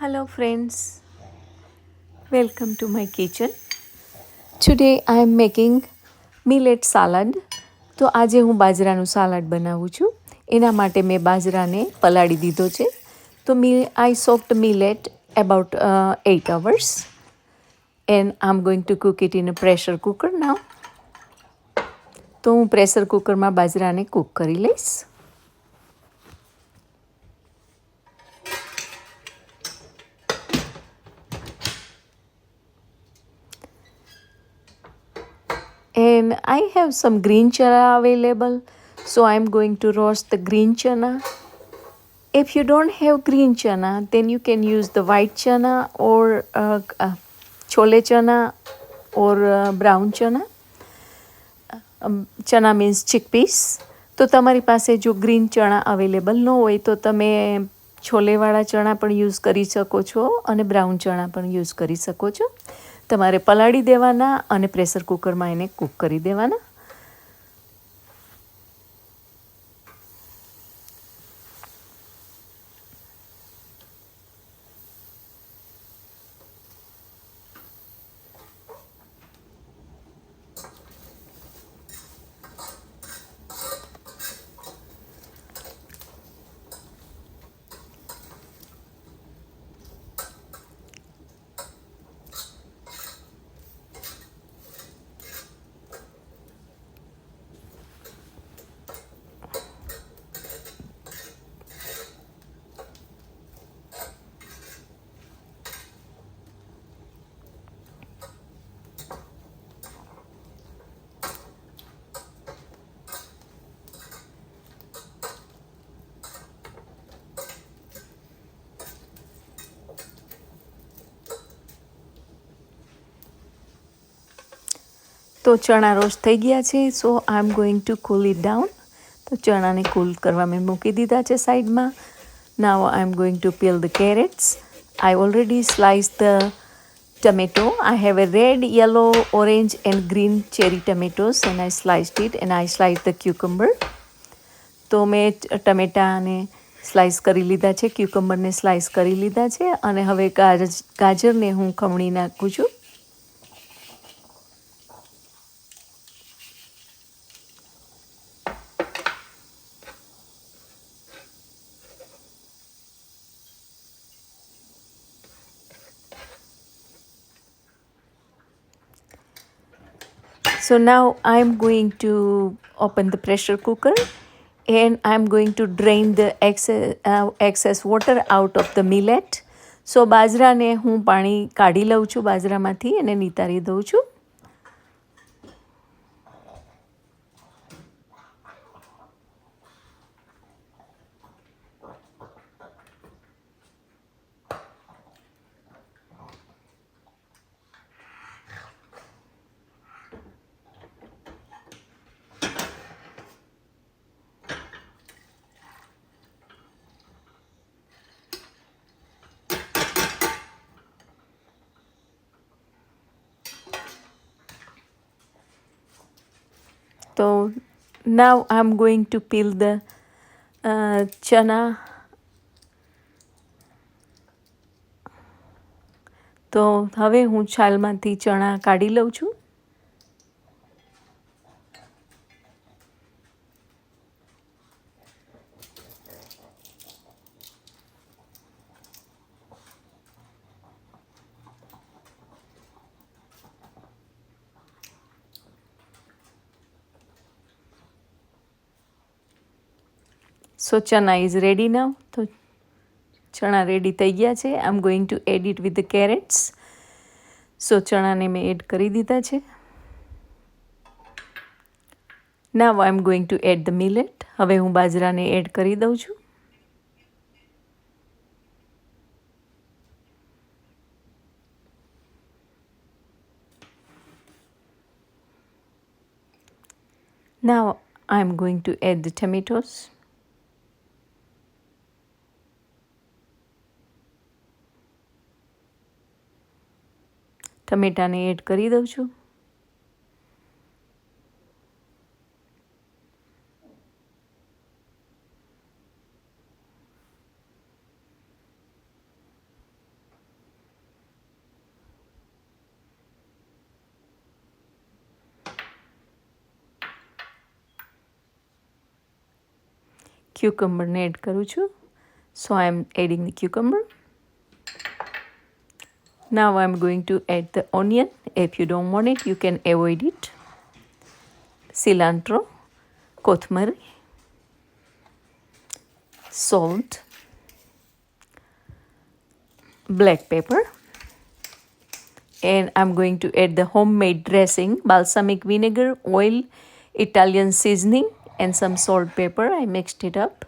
Hello friends, welcome to my kitchen. Today I am making millet salad. તો આજે હું બાજરાનું સાલાડ બનાવું છું. એના માટે મેં બાજરાને પલાળી દીધો છે. તો I soaked millet about 8 hours and I'm going to cook it in a pressure cooker now. તો હું પ્રેશર કુકરમાં બાજરાને કૂક કરી લઈશ. And I have some green chana available, so I'm going to roast the green chana. If you don't have green chana, then you can use the white chana or chole chana or brown chana. Chana means chickpeas. તો તમારી પાસે જો green ચણા available ન હોય તો તમે છોલેવાળા ચણા પણ યુઝ કરી શકો છો અને બ્રાઉન ચણા પણ યુઝ કરી શકો છો. તમારે પલાળી દેવાના અને પ્રેશર કુકરમાં એને કૂક કરી દેવાના. તો ચણા રોસ્ટ થઈ ગયા છે. So I am going to cool it down. તો ચણાને કૂલ કરવા મેં મૂકી દીધા છે સાઈડમાં. Now I am going to peel the carrots. I already slice the tomato. I have a red, yellow, orange and green cherry tomatoes and I sliced it and I sliced the cucumber. તો મેં ટમેટાને slice કરી લીધા છે, ક્યુકમ્બરને slice કરી લીધા છે અને હવે ગાજરને હું ખમણી નાખું છું. So now I'm going to open the pressure cooker and I'm going to drain the excess water out of the millet. So બાજરાને હું પાણી કાઢી લઉં છું બાજરામાંથી અને નિતારી દઉં છું. So now I'm going to peel the chana. તો હવે હું છાલમાંથી ચણા કાઢી લઉં છું. So chana is ready now. તો ચણા રેડી થઈ ગયા છે. I am going to add it with the carrots. So ચણાને મેં એડ કરી દીધા છે. Now I am going to add the millet. હવે હું બાજરાને એડ કરી દઉં છું. Now I am going to add the tomatoes. ટમેટાને એડ કરી દઉં છું. ક્યુકમ્બરને એડ કરું છું. So I am adding the cucumber. Now I'm going to add the onion. If you don't want it, you can avoid it. Cilantro, kothmari, salt, black pepper, and I'm going to add the homemade dressing, balsamic vinegar, oil, Italian seasoning, and some salt, pepper. I mixed it up.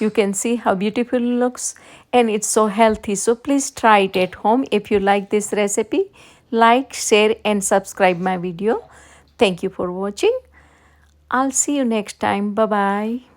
You can see how beautiful it looks, and it's so healthy. So please try it at home. If you like this recipe, like, share, and subscribe my video. Thank you for watching. I'll see you next time. Bye bye.